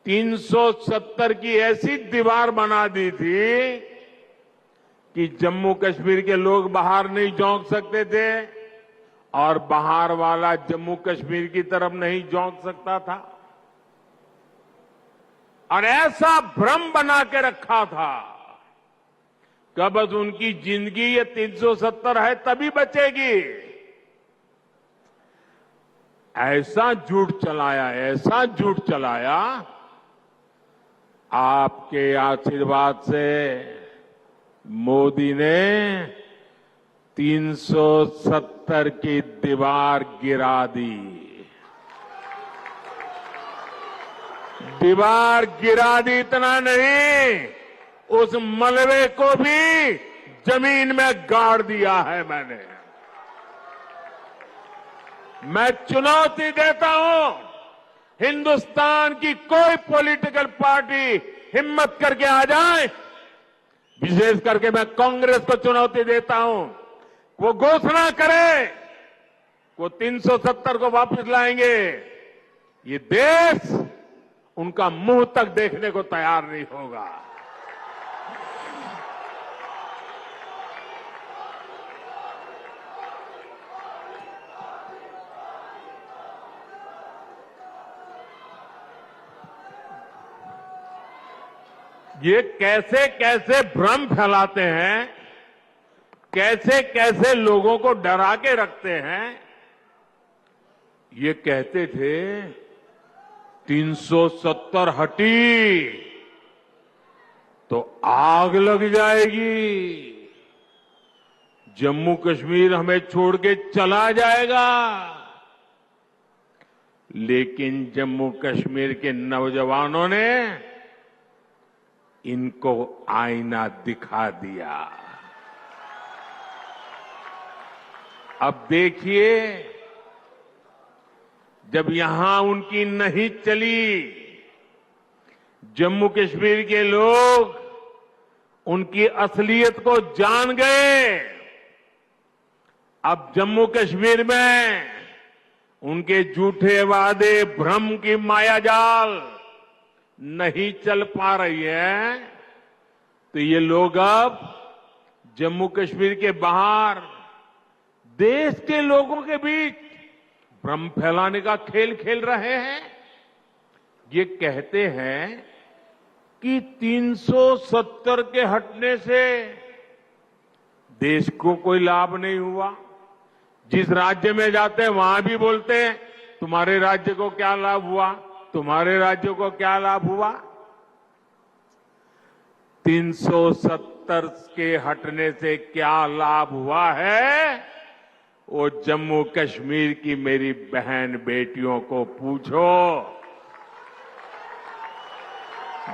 370 की ऐसी दीवार बना दी थी कि जम्मू कश्मीर के लोग बाहर नहीं झोंक सकते थे और बाहर वाला जम्मू कश्मीर की तरफ नहीं झोंक सकता था। और ऐसा भ्रम बना के रखा था कि बस उनकी जिंदगी ये 370 है तभी बचेगी। ऐसा झूठ चलाया, आपके आशीर्वाद से मोदी ने 370 की दीवार गिरा दी। दीवार गिरा दी इतना नहीं, उस मलबे को भी जमीन में गाड़ दिया है मैंने। मैं चुनौती देता हूं, हिंदुस्तान की कोई पॉलिटिकल पार्टी हिम्मत करके आ जाए, विशेष करके मैं कांग्रेस को चुनौती देता हूं, वो घोषणा करे वो 370 को वापस लाएंगे, ये देश उनका मुंह तक देखने को तैयार नहीं होगा। ये कैसे कैसे भ्रम फैलाते हैं, कैसे कैसे लोगों को डरा के रखते हैं। ये कहते थे 370 हटी तो आग लग जाएगी, जम्मू कश्मीर हमें छोड़ के चला जाएगा। लेकिन जम्मू कश्मीर के नौजवानों ने इनको आईना दिखा दिया। अब देखिए, जब यहां उनकी नहीं चली, जम्मू कश्मीर के लोग उनकी असलियत को जान गए। अब जम्मू कश्मीर में उनके झूठे वादे, भ्रम की मायाजाल नहीं चल पा रही है, तो ये लोग अब जम्मू कश्मीर के बाहर देश के लोगों के बीच भ्रम फैलाने का खेल खेल रहे हैं। ये कहते हैं कि 370 के हटने से देश को कोई लाभ नहीं हुआ। जिस राज्य में जाते हैं वहां भी बोलते हैं तुम्हारे राज्य को क्या लाभ हुआ, तुम्हारे राज्य को क्या लाभ हुआ। 370 के हटने से क्या लाभ हुआ है, वो जम्मू कश्मीर की मेरी बहन बेटियों को पूछो,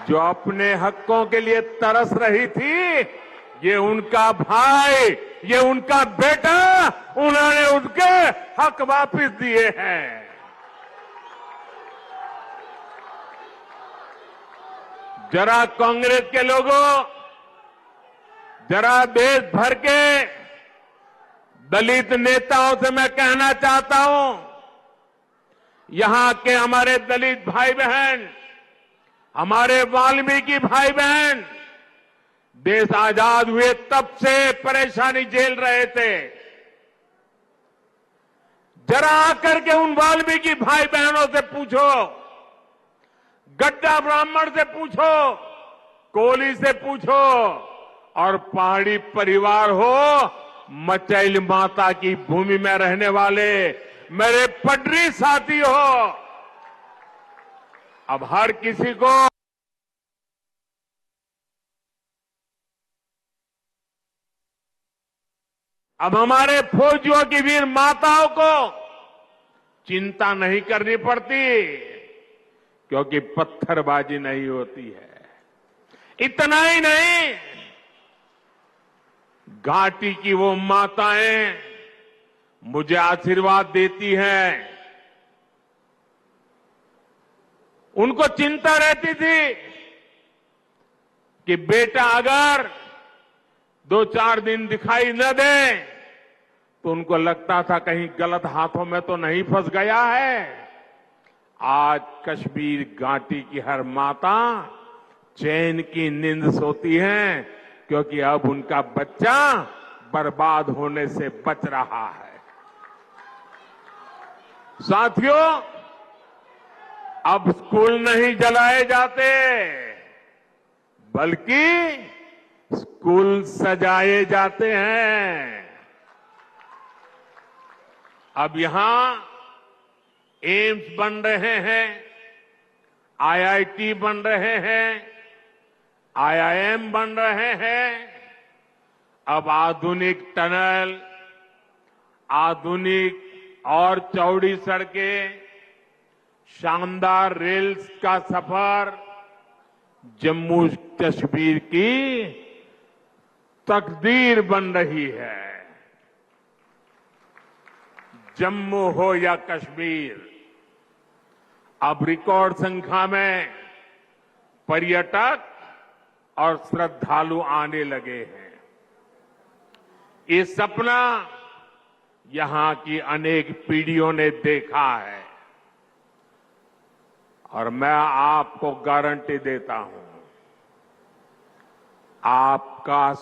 जो अपने हकों के लिए तरस रही थी। ये उनका भाई, ये उनका बेटा, उन्होंने उनके हक वापस दिए हैं। जरा कांग्रेस के लोगों, जरा देश भर के दलित नेताओं से मैं कहना चाहता हूं, यहां के हमारे दलित भाई बहन, हमारे वाल्मीकि भाई बहन देश आजाद हुए तब से परेशानी झेल रहे थे। जरा आकर के उन वाल्मीकि भाई बहनों से पूछो, गड्ढा ब्राह्मण से पूछो, कोली से पूछो, और पहाड़ी परिवार हो, मचैल माता की भूमि में रहने वाले मेरे पटरी साथी हो, अब हर किसी को अब हमारे फौजियों की वीर माताओं को चिंता नहीं करनी पड़ती, क्योंकि पत्थरबाजी नहीं होती है। इतना ही नहीं, घाटी की वो माताएं मुझे आशीर्वाद देती हैं, उनको चिंता रहती थी कि बेटा अगर 2-4 दिन दिखाई न दे तो उनको लगता था कहीं गलत हाथों में तो नहीं फंस गया है। आज कश्मीर घाटी की हर माता चैन की नींद सोती है, क्योंकि अब उनका बच्चा बर्बाद होने से बच रहा है। साथियों, अब स्कूल नहीं जलाए जाते, बल्कि स्कूल सजाए जाते हैं। अब यहां एम्स बन रहे हैं, आईआईटी बन रहे हैं, आईआईएम बन रहे हैं। अब आधुनिक टनल, आधुनिक और चौड़ी सड़कें, शानदार रेल का सफर जम्मू कश्मीर की तकदीर बन रही है। जम्मू हो या कश्मीर, अब रिकॉर्ड संख्या में पर्यटक और श्रद्धालु आने लगे हैं। ये सपना यहां की अनेक पीढ़ियों ने देखा है और मैं आपको गारंटी देता हूं, आपका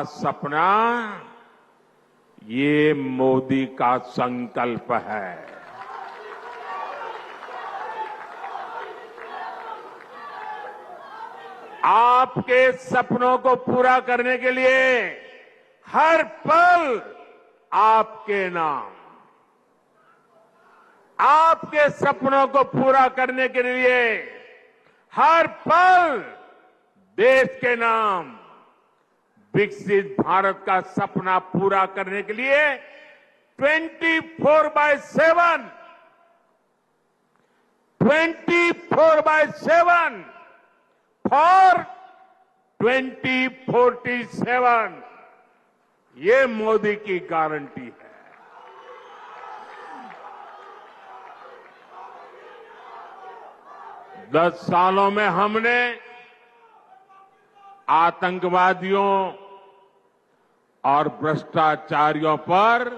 सपना ये मोदी का संकल्प है। आपके सपनों को पूरा करने के लिए हर पल आपके नाम, आपके सपनों को पूरा करने के लिए हर पल देश के नाम, विकसित भारत का सपना पूरा करने के लिए 24/7 फॉर 2047 ये मोदी की गारंटी है। दस सालों में हमने आतंकवादियों और भ्रष्टाचारियों पर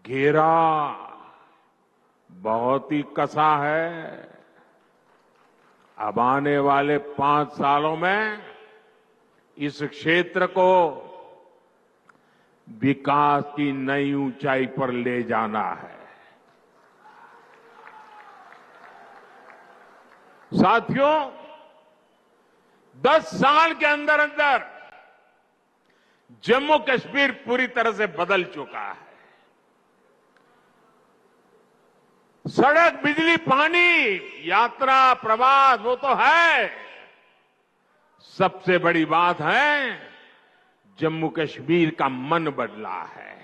घेरा बहुत ही कसा है। अब आने वाले 5 सालों में इस क्षेत्र को विकास की नई ऊंचाई पर ले जाना है। साथियों, 10 साल के अंदर अंदर जम्मू कश्मीर पूरी तरह से बदल चुका है। सड़क, बिजली, पानी, यात्रा, प्रवास वो तो है, सबसे बड़ी बात है जम्मू कश्मीर का मन बदला है।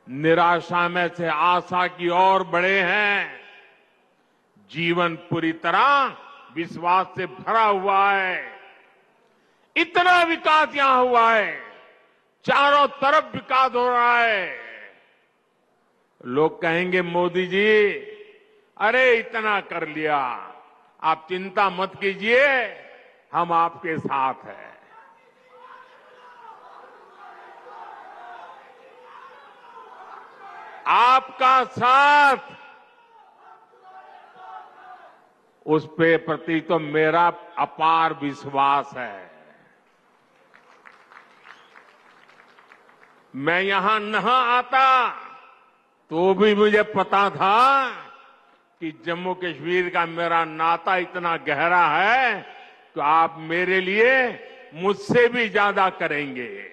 निराशा में से आशा की ओर बढ़े हैं। जीवन पूरी तरह विश्वास से भरा हुआ है। इतना विकास यहां हुआ है, चारों तरफ विकास हो रहा है। लोग कहेंगे मोदी जी, अरे इतना कर लिया, आप चिंता मत कीजिए, हम आपके साथ हैं। आपका साथ, उस पे प्रति तो मेरा अपार विश्वास है। मैं यहां न आता तो भी मुझे पता था कि जम्मू कश्मीर का मेरा नाता इतना गहरा है तो आप मेरे लिए मुझसे भी ज्यादा करेंगे।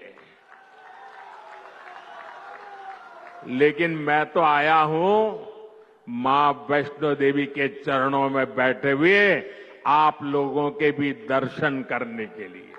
लेकिन मैं तो आया हूं मां वैष्णो देवी के चरणों में बैठे हुए आप लोगों के भी दर्शन करने के लिए।